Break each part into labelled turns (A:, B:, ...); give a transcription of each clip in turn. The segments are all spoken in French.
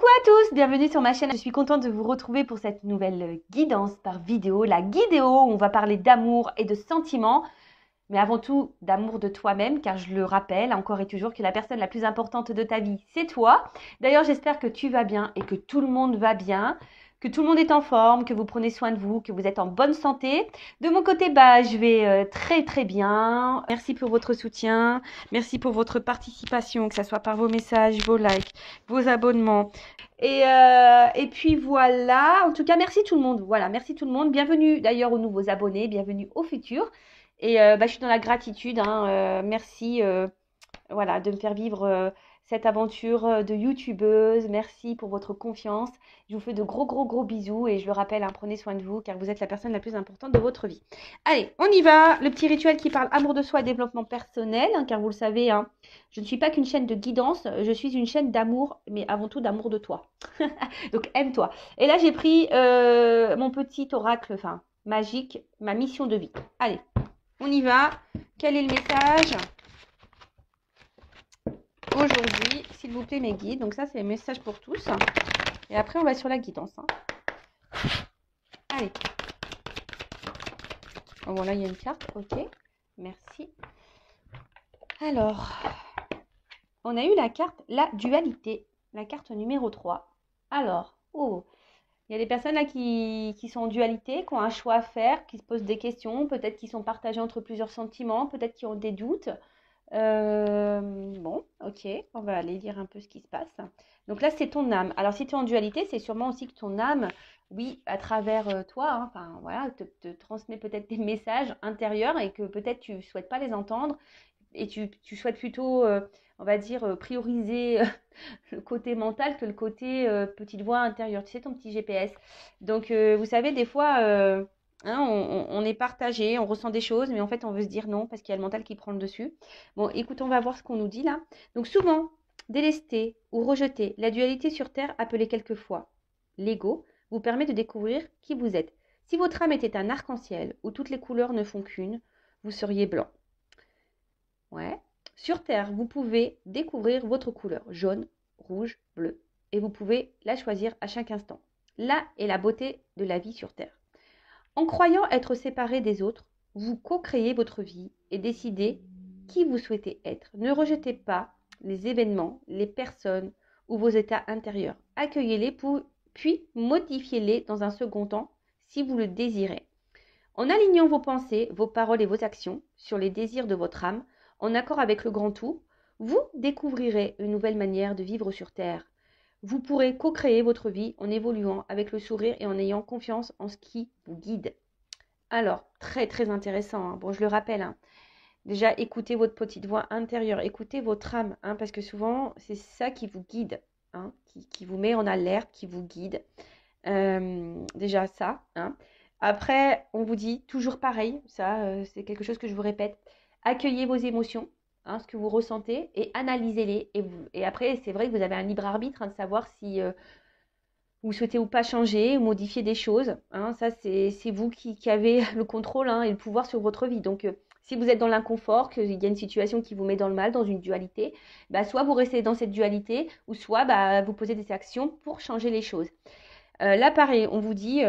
A: Coucou à tous, bienvenue sur ma chaîne. Je suis contente de vous retrouver pour cette nouvelle guidance par vidéo, la guidéo où on va parler d'amour et de sentiments, mais avant tout d'amour de toi-même, car je le rappelle encore et toujours que la personne la plus importante de ta vie, c'est toi. D'ailleurs, j'espère que tu vas bien et que tout le monde va bien, que tout le monde est en forme, que vous prenez soin de vous, que vous êtes en bonne santé. De mon côté, je vais très très bien. Merci pour votre soutien, merci pour votre participation, que ce soit par vos messages, vos likes, vos abonnements. Et puis voilà, en tout cas, merci tout le monde. Voilà, merci tout le monde. Bienvenue d'ailleurs aux nouveaux abonnés, bienvenue aux futurs. Je suis dans la gratitude, hein, merci voilà, de me faire vivre cette aventure de youtubeuse. Merci pour votre confiance. Je vous fais de gros, gros, gros bisous et je le rappelle, hein, prenez soin de vous car vous êtes la personne la plus importante de votre vie. Allez, on y va. Le petit rituel qui parle amour de soi et développement personnel, hein, car vous le savez, hein, je ne suis pas qu'une chaîne de guidance, je suis une chaîne d'amour, mais avant tout d'amour de toi. Donc aime-toi. Et là, j'ai pris mon petit oracle, enfin magique, ma mission de vie. Allez, on y va. Quel est le message aujourd'hui, s'il vous plaît, mes guides? Donc ça, c'est le message pour tous. Et après, on va sur la guidance. Hein. Allez. Oh, bon, là, il y a une carte. Ok. Merci. Alors, on a eu la carte, la dualité. La carte numéro 3. Alors, il y a des personnes là qui sont en dualité, qui ont un choix à faire, qui se posent des questions, peut-être qui sont partagés entre plusieurs sentiments, peut-être qui ont des doutes. Bon, ok, on va aller lire un peu ce qui se passe. Donc là, c'est ton âme. Alors, si tu es en dualité, c'est sûrement aussi que ton âme, oui, à travers toi, hein, enfin voilà, te transmet peut-être des messages intérieurs et que peut-être tu ne souhaites pas les entendre et tu souhaites plutôt, on va dire, prioriser le côté mental que le côté petite voix intérieure. Tu sais, ton petit GPS. Donc, vous savez, des fois, hein, on est partagé, on ressent des choses, mais en fait, on veut se dire non parce qu'il y a le mental qui prend le dessus. Bon, écoute, on va voir ce qu'on nous dit là. Donc, souvent, délesté ou rejeté, la dualité sur Terre, appelée quelquefois l'ego, vous permet de découvrir qui vous êtes. Si votre âme était un arc-en-ciel où toutes les couleurs ne font qu'une, vous seriez blanc. Ouais. Sur Terre, vous pouvez découvrir votre couleur, jaune, rouge, bleu, et vous pouvez la choisir à chaque instant. Là est la beauté de la vie sur Terre. En croyant être séparé des autres, vous co-créez votre vie et décidez qui vous souhaitez être. Ne rejetez pas les événements, les personnes ou vos états intérieurs. Accueillez-les puis modifiez-les dans un second temps si vous le désirez. En alignant vos pensées, vos paroles et vos actions sur les désirs de votre âme, en accord avec le grand tout, vous découvrirez une nouvelle manière de vivre sur Terre. Vous pourrez co-créer votre vie en évoluant avec le sourire et en ayant confiance en ce qui vous guide. Alors, très très intéressant, hein. Bon, je le rappelle, hein. Déjà, écoutez votre petite voix intérieure, écoutez votre âme, hein, parce que souvent, c'est ça qui vous guide, hein, qui vous met en alerte, qui vous guide. Déjà ça, hein. Après, on vous dit toujours pareil, ça c'est quelque chose que je vous répète, accueillez vos émotions, hein, ce que vous ressentez, et analysez-les. Et après, c'est vrai que vous avez un libre arbitre, hein, de savoir si vous souhaitez ou pas changer ou modifier des choses. Hein. Ça, c'est vous qui avez le contrôle, hein, et le pouvoir sur votre vie. Donc, si vous êtes dans l'inconfort, qu'il y a une situation qui vous met dans le mal, dans une dualité, soit vous restez dans cette dualité, ou soit vous posez des actions pour changer les choses. Là, pareil, on vous dit,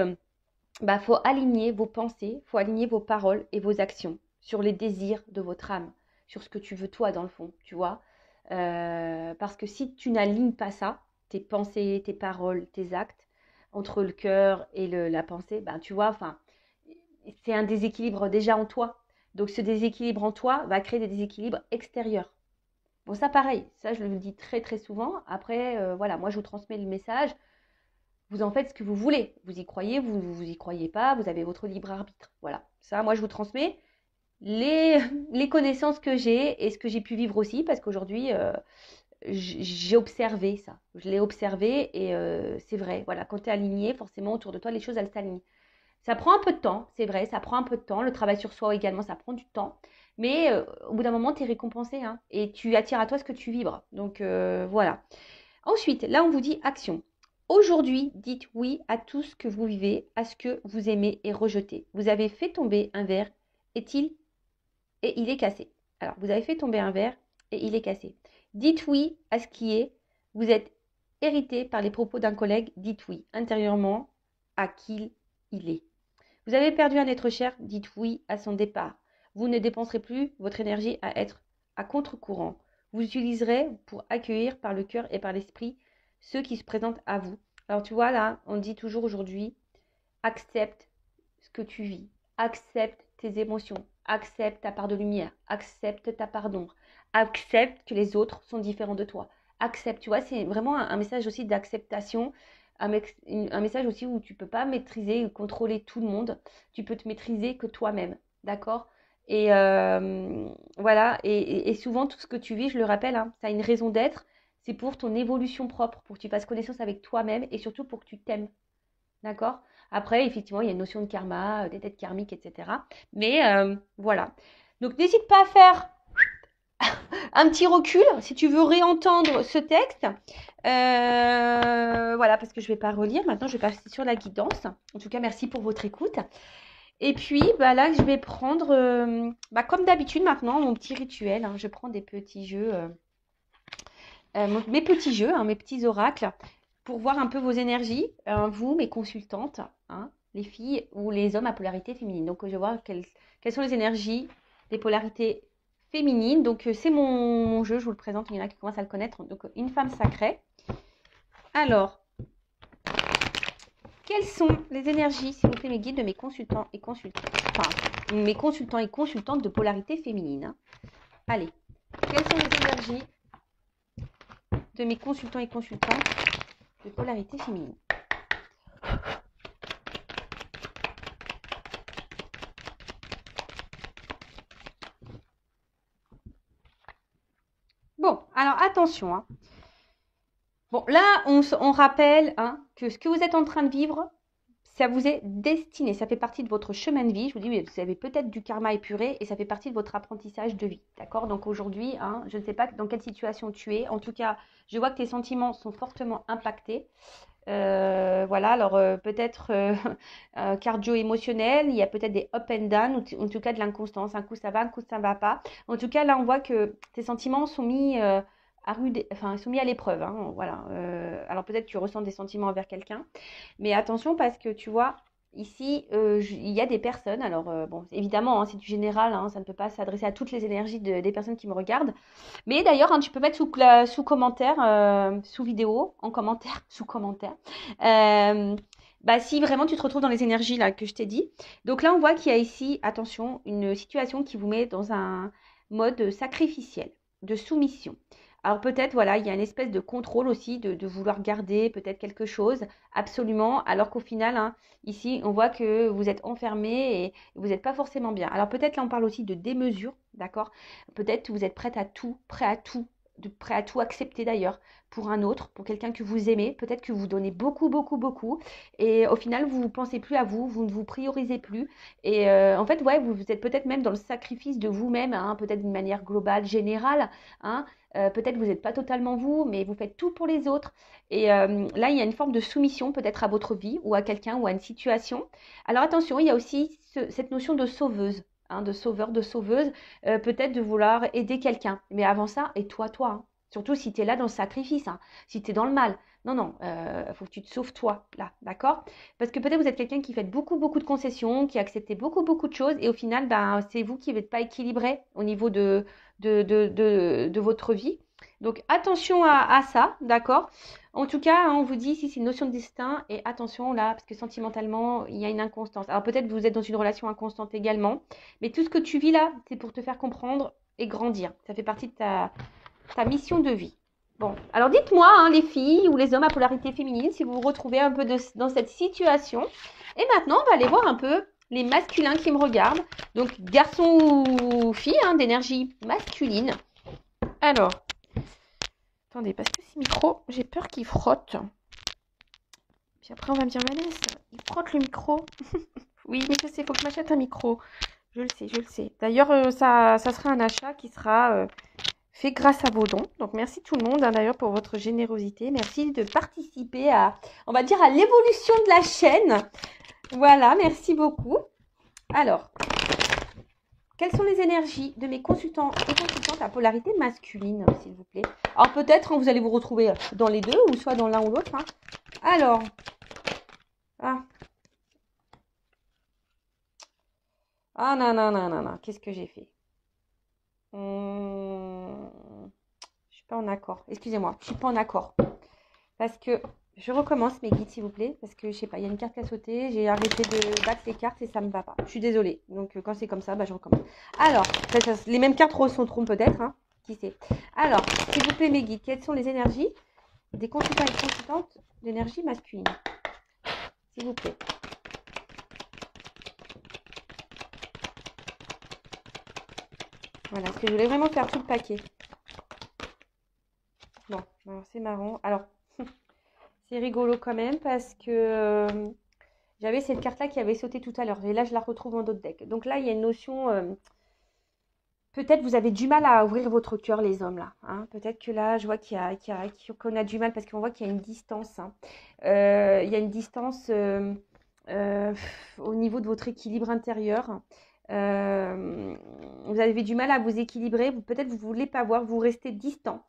A: faut aligner vos pensées, faut aligner vos paroles et vos actions sur les désirs de votre âme, sur ce que tu veux toi dans le fond, tu vois. Parce que si tu n'alignes pas ça, tes pensées, tes paroles, tes actes, entre le cœur et la pensée, tu vois, enfin, c'est un déséquilibre déjà en toi. Donc ce déséquilibre en toi va créer des déséquilibres extérieurs. Bon, ça pareil, ça je le dis très très souvent. Après, voilà, moi je vous transmets le message. Vous en faites ce que vous voulez. Vous y croyez, vous y croyez pas, vous avez votre libre arbitre. Voilà. Ça, moi, je vous transmets les, les connaissances que j'ai et ce que j'ai pu vivre aussi, parce qu'aujourd'hui, j'ai observé ça. Je l'ai observé et c'est vrai. Voilà, quand tu es aligné, forcément, autour de toi, les choses, elles s'alignent. Ça prend un peu de temps, c'est vrai, ça prend un peu de temps. Le travail sur soi également, ça prend du temps. Mais au bout d'un moment, tu es récompensé, hein, et tu attires à toi ce que tu vibres. Donc, voilà. Ensuite, là, on vous dit action. Aujourd'hui, dites oui à tout ce que vous vivez, à ce que vous aimez et rejetez. Vous avez fait tomber un verre, et il est cassé. Alors, vous avez fait tomber un verre et il est cassé. Dites oui à ce qui est. Vous êtes irrité par les propos d'un collègue, dites oui intérieurement à qui il est. Vous avez perdu un être cher, dites oui à son départ. Vous ne dépenserez plus votre énergie à être à contre-courant. Vous utiliserez pour accueillir par le cœur et par l'esprit ceux qui se présentent à vous. Alors tu vois là, on dit toujours aujourd'hui, accepte ce que tu vis, accepte tes émotions, accepte ta part de lumière, accepte ta part d'ombre, accepte que les autres sont différents de toi. Accepte, tu vois, c'est vraiment un message aussi d'acceptation, un message aussi où tu ne peux pas maîtriser ou contrôler tout le monde, tu peux te maîtriser que toi-même, d'accord? Et voilà, et souvent tout ce que tu vis, je le rappelle, hein, ça a une raison d'être, c'est pour ton évolution propre, pour que tu fasses connaissance avec toi-même et surtout pour que tu t'aimes, d'accord? Après, effectivement, il y a une notion de karma, des têtes karmiques, etc. Mais voilà. Donc n'hésite pas à faire un petit recul si tu veux réentendre ce texte. Voilà, parce que je ne vais pas relire. Maintenant, je vais passer sur la guidance. En tout cas, merci pour votre écoute. Et puis, bah, là, je vais prendre, comme d'habitude maintenant, mon petit rituel. Hein. Je prends des petits jeux, mes petits jeux, hein, mes petits oracles, pour voir un peu vos énergies, vous, mes consultantes, hein, les filles ou les hommes à polarité féminine. Donc, je vais voir quelles sont les énergies des polarités féminines. Donc, c'est mon jeu, je vous le présente, il y en a qui commencent à le connaître. Donc, une femme sacrée. Alors, quelles sont les énergies, s'il vous plaît, mes guides de mes consultants et consultantes, enfin, mes consultants et consultantes de polarité féminine, hein. Allez, quelles sont les énergies de mes consultants et consultantes de polarité féminine? Bon, alors attention, hein. Bon, là, on rappelle, hein, que ce que vous êtes en train de vivre, ça vous est destiné, ça fait partie de votre chemin de vie. Je vous dis, vous avez peut-être du karma épuré et ça fait partie de votre apprentissage de vie, d'accord? Donc aujourd'hui, hein, je ne sais pas dans quelle situation tu es. En tout cas, je vois que tes sentiments sont fortement impactés. Voilà, alors peut-être cardio-émotionnel, il y a peut-être des up and down, ou en tout cas de l'inconstance. Un coup ça va, un coup ça ne va pas. En tout cas, là, on voit que tes sentiments sont mis ils sont mis à l'épreuve, hein, voilà. Alors peut-être tu ressens des sentiments envers quelqu'un, mais attention parce que tu vois, ici, il y a des personnes, alors bon, évidemment, hein, c'est du général, hein, ça ne peut pas s'adresser à toutes les énergies des personnes qui me regardent, mais d'ailleurs, hein, tu peux mettre sous commentaire, sous vidéo, en commentaire, sous commentaire, si vraiment tu te retrouves dans les énergies là que je t'ai dit. Donc là, on voit qu'il y a ici, attention, une situation qui vous met dans un mode sacrificiel, de soumission. Alors peut-être, voilà, il y a une espèce de contrôle aussi, de vouloir garder peut-être quelque chose, absolument, alors qu'au final, hein, ici, on voit que vous êtes enfermé et vous n'êtes pas forcément bien. Alors peut-être là, on parle aussi de démesure, d'accord? Peut-être que vous êtes prêt à tout, prêt à tout accepter d'ailleurs pour un autre, pour quelqu'un que vous aimez. Peut-être que vous donnez beaucoup, beaucoup, beaucoup. Et au final, vous ne pensez plus à vous, vous ne vous priorisez plus. Et en fait, ouais, vous êtes peut-être même dans le sacrifice de vous-même, hein, peut-être d'une manière globale, générale, hein. Peut-être vous n'êtes pas totalement vous, mais vous faites tout pour les autres. Et là, il y a une forme de soumission peut-être à votre vie ou à quelqu'un ou à une situation. Alors attention, il y a aussi cette notion de sauveuse, hein, de sauveur, de sauveuse, peut-être de vouloir aider quelqu'un. Mais avant ça, et toi, hein. Surtout si tu es là dans le sacrifice, hein, si tu es dans le mal. Non, non, faut que tu te sauves toi, là, d'accord? Parce que peut-être vous êtes quelqu'un qui fait beaucoup, beaucoup de concessions, qui accepte beaucoup, beaucoup de choses, et au final, c'est vous qui n'êtes pas équilibré au niveau de votre vie. Donc attention à ça, d'accord? En tout cas, hein, on vous dit ici c'est une notion de destin et attention là, parce que sentimentalement, il y a une inconstance. Alors peut-être vous êtes dans une relation inconstante également, mais tout ce que tu vis là, c'est pour te faire comprendre et grandir. Ça fait partie de ta mission de vie. Bon, alors dites-moi, hein, les filles ou les hommes à polarité féminine, si vous vous retrouvez un peu dans cette situation. Et maintenant, on va aller voir un peu les masculins qui me regardent. Donc, garçons ou filles, hein, d'énergie masculine. Alors, attendez, parce que ce micro, j'ai peur qu'il frotte. Puis après, on va me dire, Vanessa, il frotte le micro. Oui, mais je sais, il faut que je m'achète un micro. Je le sais, je le sais. D'ailleurs, ça sera un achat qui sera fait grâce à vos dons. Donc, merci tout le monde, hein, d'ailleurs, pour votre générosité. Merci de participer à, on va dire, à l'évolution de la chaîne. Voilà, merci beaucoup. Alors, quelles sont les énergies de mes consultants et consultantes à polarité masculine, s'il vous plaît? Alors peut-être vous allez vous retrouver dans les deux, ou soit dans l'un ou l'autre. Hein. Alors, non, non, non, non, non, qu'est-ce que j'ai fait? Je suis pas en accord. Excusez-moi, je suis pas en accord. Parce que je recommence mes guides, s'il vous plaît. Parce que je sais pas, il y a une carte qui a sauté. J'ai arrêté de battre les cartes et ça me va pas. Je suis désolée. Donc quand c'est comme ça, je recommence. Alors, les mêmes cartes ressortiront peut-être. Hein, qui sait? Alors, s'il vous plaît, mes guides, quelles sont les énergies des consultants et consultantes d'énergie masculine? S'il vous plaît. Voilà, parce que je voulais vraiment faire tout le paquet. Bon, alors c'est marrant. Alors, c'est rigolo quand même parce que j'avais cette carte-là qui avait sauté tout à l'heure. Et là, je la retrouve dans d'autres decks. Donc là, il y a une notion... peut-être vous avez du mal à ouvrir votre cœur, les hommes, là. Hein. Peut-être que là, je vois qu'on a du mal parce qu'on voit qu'il y a une distance. Hein. Il y a une distance au niveau de votre équilibre intérieur. Vous avez du mal à vous équilibrer. Peut-être vous ne voulez pas voir, vous restez distant.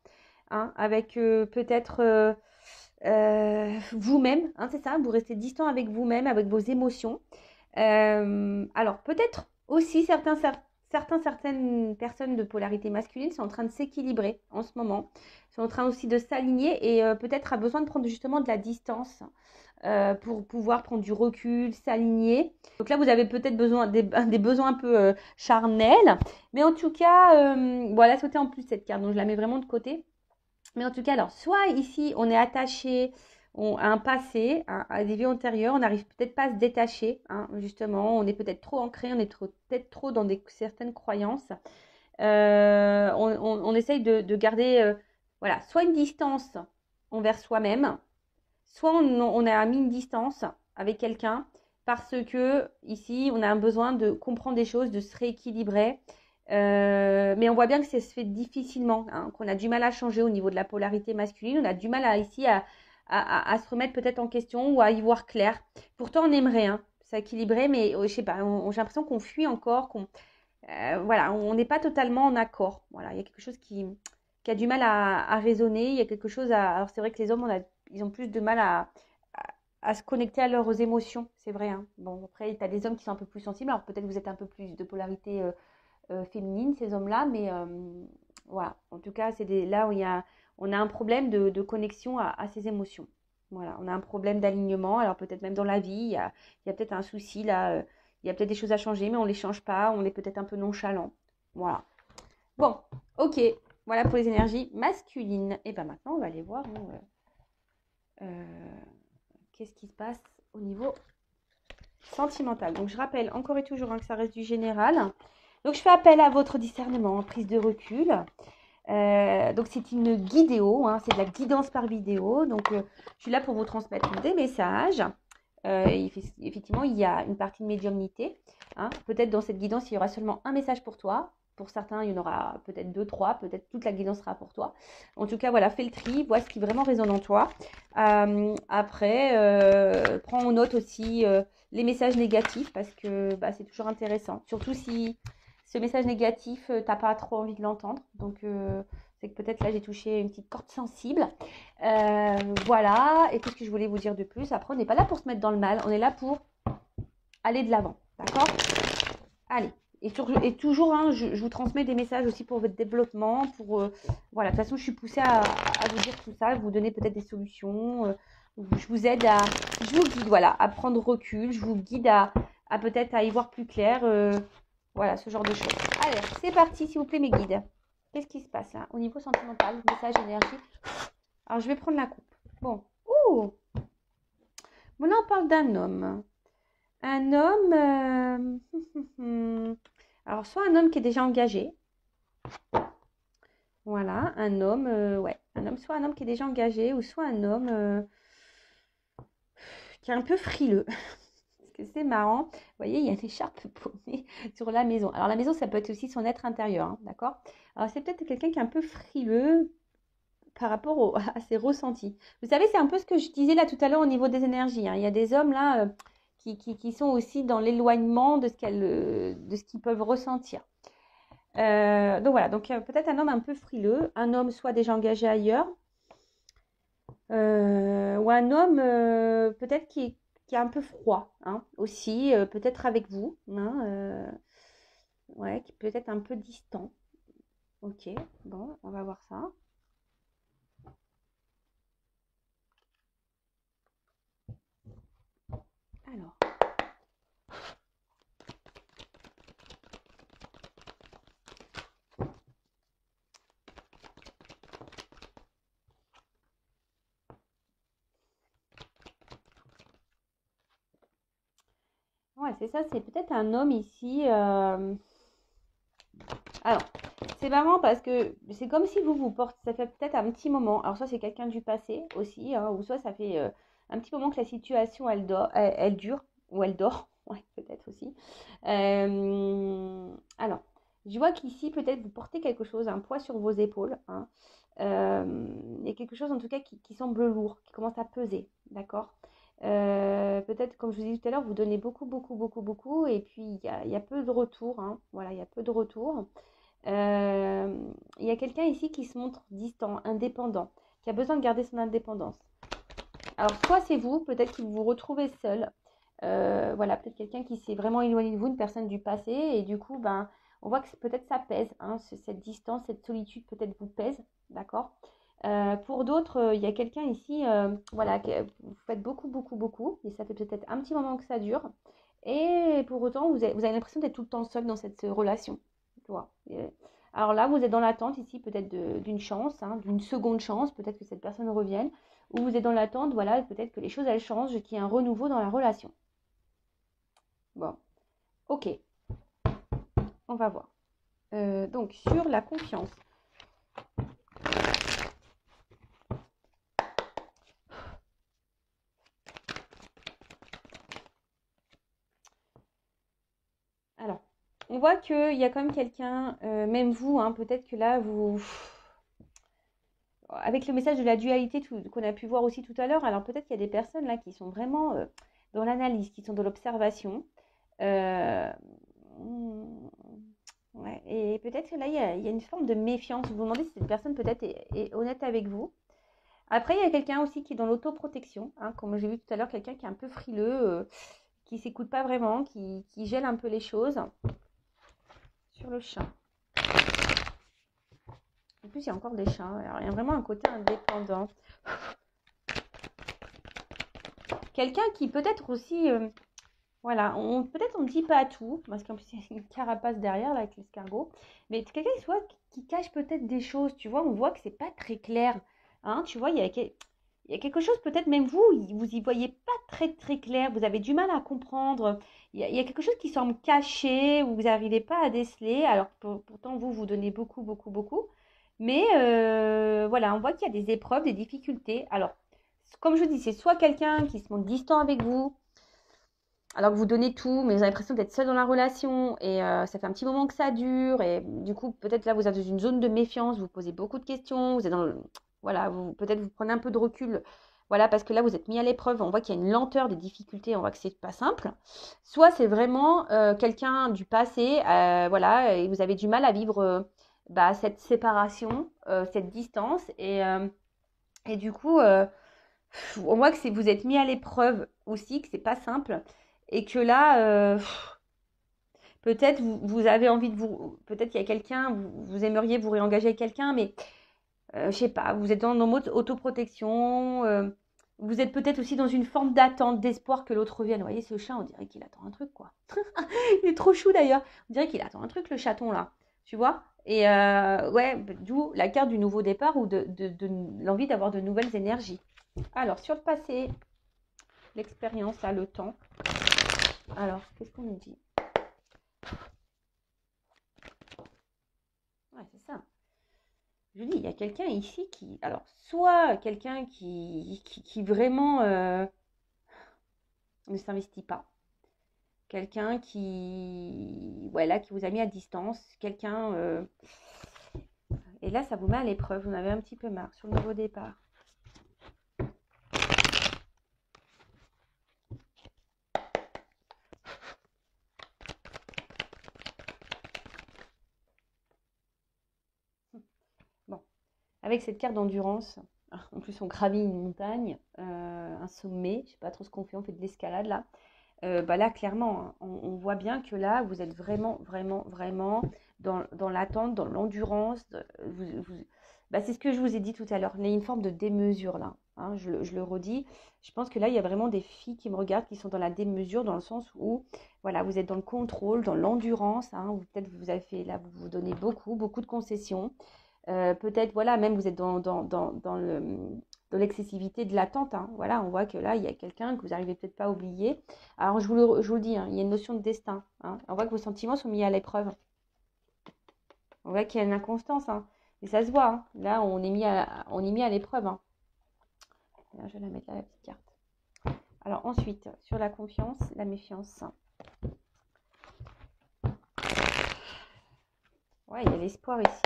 A: Hein, avec peut-être vous-même. Hein, c'est ça, vous restez distant avec vous-même, avec vos émotions. Alors, peut-être aussi certaines personnes de polarité masculine sont en train de s'équilibrer en ce moment, sont en train aussi de s'aligner et peut-être a besoin de prendre justement de la distance pour pouvoir prendre du recul, s'aligner. Donc là, vous avez peut-être besoin des besoins un peu charnels, mais en tout cas, voilà, sauter en plus cette carte, donc je la mets vraiment de côté. Mais en tout cas, alors, soit ici, on est attaché à un passé, à des vies antérieures, on n'arrive peut-être pas à se détacher, hein, justement, on est peut-être trop ancré, on est peut-être trop dans certaines croyances. On essaye de garder, voilà, soit une distance envers soi-même, soit on a mis une distance avec quelqu'un parce que ici, on a un besoin de comprendre des choses, de se rééquilibrer. Mais on voit bien que ça se fait difficilement, hein, qu'on a du mal à changer au niveau de la polarité masculine. On a du mal à se remettre peut-être en question ou à y voir clair. Pourtant, on aimerait s'équilibrer, mais je sais pas, j'ai l'impression qu'on fuit encore, voilà, on n'est pas totalement en accord. Voilà, il y a quelque chose qui a du mal à raisonner. Il y a quelque chose à. Alors, c'est vrai que les hommes, ils ont plus de mal à se connecter à leurs émotions, c'est vrai. Hein. Bon, après, tu as des hommes qui sont un peu plus sensibles. Alors, peut-être vous êtes un peu plus de polarité féminine, ces hommes-là, mais voilà. En tout cas, là où on a un problème de connexion à ces émotions. Voilà, on a un problème d'alignement. Alors, peut-être même dans la vie, il y a peut-être un souci là. Il y a peut-être des choses à changer, mais on ne les change pas. On est peut-être un peu nonchalant. Voilà. Bon, ok. Voilà pour les énergies masculines. Et bien maintenant, on va aller voir qu'est-ce qui se passe au niveau sentimental. Donc, je rappelle encore et toujours que ça reste du général. Donc, je fais appel à votre discernement, prise de recul. Donc, c'est une guidéo, c'est de la guidance par vidéo. Donc, je suis là pour vous transmettre des messages. Effectivement, il y a une partie de médiumnité. Peut-être dans cette guidance, il y aura seulement un message pour toi. Pour certains, il y en aura peut-être 2, 3. Peut-être toute la guidance sera pour toi. En tout cas, voilà, fais le tri. Vois ce qui vraiment résonne en toi. Après, prends en note aussi les messages négatifs parce que c'est toujours intéressant. Surtout si ce message négatif, t'as pas trop envie de l'entendre. Donc, c'est que peut-être là, j'ai touché une petite corde sensible. Voilà. Et qu'est-ce que je voulais vous dire de plus? Après, on n'est pas là pour se mettre dans le mal. On est là pour aller de l'avant. D'accord? Allez. Et toujours, je vous transmets des messages aussi pour votre développement. Voilà. De toute façon, je suis poussée à vous dire tout ça, vous donner peut-être des solutions. Je vous aide je vous guide, voilà, à prendre recul. Je vous guide à peut-être à y voir plus clair. Voilà, ce genre de choses. Allez, c'est parti, s'il vous plaît, mes guides. Qu'est-ce qui se passe là au niveau sentimental, message, énergie? Alors, je vais prendre la coupe. Bon. Ouh. Bon, là, on parle d'un homme. Un homme... Alors, soit un homme qui est déjà engagé. Voilà, un homme... ouais, un homme, soit un homme qui est déjà engagé, ou soit un homme qui est un peu frileux. Que c'est marrant. Vous voyez, il y a une écharpe paumée sur la maison. Alors, la maison, ça peut être aussi son être intérieur, d'accord? Alors, c'est peut-être quelqu'un qui est un peu frileux par rapport à ses ressentis. Vous savez, c'est un peu ce que je disais là tout à l'heure au niveau des énergies. Il y a des hommes là qui sont aussi dans l'éloignement de ce qu'ils peuvent ressentir. Donc voilà, donc peut-être un homme un peu frileux, un homme soit déjà engagé ailleurs, ou un homme peut-être qui est un peu froid, hein, aussi, peut-être avec vous, hein, ouais, qui peut être un peu distant. Ok, bon, on va voir ça. Alors, ouais, c'est ça, c'est peut-être un homme ici. Alors, c'est marrant parce que c'est comme si vous portez, ça fait peut-être un petit moment. Alors, soit c'est quelqu'un du passé aussi, hein, ou soit ça fait un petit moment que la situation elle dure, ou elle dort, ouais, peut-être aussi. Alors, je vois qu'ici, peut-être vous portez quelque chose, un poids sur vos épaules, hein. Il y a quelque chose en tout cas qui semble lourd, qui commence à peser, d'accord? Peut-être, comme je vous ai dit tout à l'heure, vous donnez beaucoup, beaucoup, beaucoup, beaucoup, et puis il y a peu de retour, hein. Voilà, il y a peu de retour. Euh, il y a quelqu'un ici qui se montre distant, indépendant, qui a besoin de garder son indépendance. Alors, soit c'est vous, peut-être que vous vous retrouvez seul. Voilà, peut-être quelqu'un qui s'est vraiment éloigné de vous, une personne du passé, et du coup, ben, on voit que peut-être ça pèse, hein, cette distance, cette solitude peut-être vous pèse, d'accord? Pour d'autres, il y a quelqu'un ici, voilà, vous faites beaucoup, beaucoup, beaucoup, et ça fait peut-être un petit moment que ça dure, et pour autant, vous avez l'impression d'être tout le temps seul dans cette relation, tu vois. Alors là, vous êtes dans l'attente ici peut-être d'une chance, hein, d'une seconde chance, peut-être que cette personne revienne, ou vous êtes dans l'attente, voilà, peut-être que les choses elles changent, qu'il y ait un renouveau dans la relation. Bon, ok, on va voir. Donc sur la confiance. Alors, on voit qu'il y a quand même quelqu'un, même vous, hein, peut-être que là, avec le message de la dualité qu'on a pu voir aussi tout à l'heure, alors peut-être qu'il y a des personnes là qui sont vraiment dans l'analyse, qui sont dans l'observation. Euh, hmm, ouais, et peut-être que là, il y a une forme de méfiance. Vous vous demandez si cette personne peut-être est honnête avec vous. Après, il y a quelqu'un aussi qui est dans l'autoprotection, hein, comme j'ai vu tout à l'heure, quelqu'un qui est un peu frileux, qui s'écoute pas vraiment, qui gèle un peu les choses. Sur le chat. En plus, il y a encore des chats. Alors, il y a vraiment un côté indépendant. Quelqu'un qui peut-être aussi, voilà, peut-être on ne dit pas tout, parce qu'en plus il y a une carapace derrière là avec l'escargot, mais quelqu'un qui cache peut-être des choses, tu vois, on voit que c'est pas très clair, hein, tu vois, il y a quelque chose, peut-être même vous y voyez pas très très clair, vous avez du mal à comprendre, il y a quelque chose qui semble caché, ou vous n'arrivez pas à déceler, alors pourtant vous donnez beaucoup, beaucoup, beaucoup, mais voilà, on voit qu'il y a des épreuves, des difficultés, alors, comme je vous dis, c'est soit quelqu'un qui se montre distant avec vous, alors que vous donnez tout, mais vous avez l'impression d'être seul dans la relation et ça fait un petit moment que ça dure et du coup peut-être là vous êtes dans une zone de méfiance, vous posez beaucoup de questions, vous êtes voilà, peut-être vous prenez un peu de recul, voilà, parce que là vous êtes mis à l'épreuve, on voit qu'il y a une lenteur, des difficultés, on voit que c'est pas simple. Soit c'est vraiment quelqu'un du passé, voilà, et vous avez du mal à vivre cette séparation, cette distance et du coup on voit que vous êtes mis à l'épreuve aussi, que c'est pas simple et que là, peut-être vous avez envie peut-être il y a quelqu'un, vous aimeriez vous réengager avec quelqu'un, mais je sais pas, vous êtes dans mode autoprotection, vous êtes peut-être aussi dans une forme d'attente, d'espoir que l'autre revienne. Vous voyez, ce chat, on dirait qu'il attend un truc, quoi. Il est trop chou d'ailleurs. On dirait qu'il attend un truc, le chaton là, tu vois. Et ouais, d'où la carte du nouveau départ ou de l'envie d'avoir de nouvelles énergies. Alors, sur le passé, l'expérience, là, le temps. Alors, qu'est-ce qu'on nous dit? Ouais, c'est ça. Je dis, il y a quelqu'un ici qui... Alors, soit quelqu'un qui vraiment ne s'investit pas. Quelqu'un qui... Voilà, qui vous a mis à distance. Quelqu'un... Et là, ça vous met à l'épreuve. Vous en avez un petit peu marre sur le nouveau départ. avec cette carte d'endurance. En plus, on gravit une montagne, un sommet. Je ne sais pas trop ce qu'on fait. On fait de l'escalade là. Bah là, clairement, hein, on voit bien que là, vous êtes vraiment, vraiment, vraiment dans l'attente, dans l'endurance. Bah, c'est ce que je vous ai dit tout à l'heure. Il y a une forme de démesure là, hein, je le redis. Je pense que là, il y a vraiment des filles qui me regardent qui sont dans la démesure, dans le sens où, voilà, vous êtes dans le contrôle, dans l'endurance. Hein, peut-être vous avez fait, là, vous vous donnez beaucoup, beaucoup de concessions. Peut-être, voilà, même vous êtes dans l'excessivité de l'attente. Hein. Voilà, on voit que là, il y a quelqu'un que vous n'arrivez peut-être pas à oublier. Alors, je vous le dis, hein, il y a une notion de destin. Hein. On voit que vos sentiments sont mis à l'épreuve. On voit qu'il y a une inconstance. Hein. Et ça se voit. Hein. Là, on est mis à l'épreuve. Hein. Là, je vais la mettre là, la petite carte. Alors, ensuite, sur la confiance, la méfiance. Ouais, il y a l'espoir ici.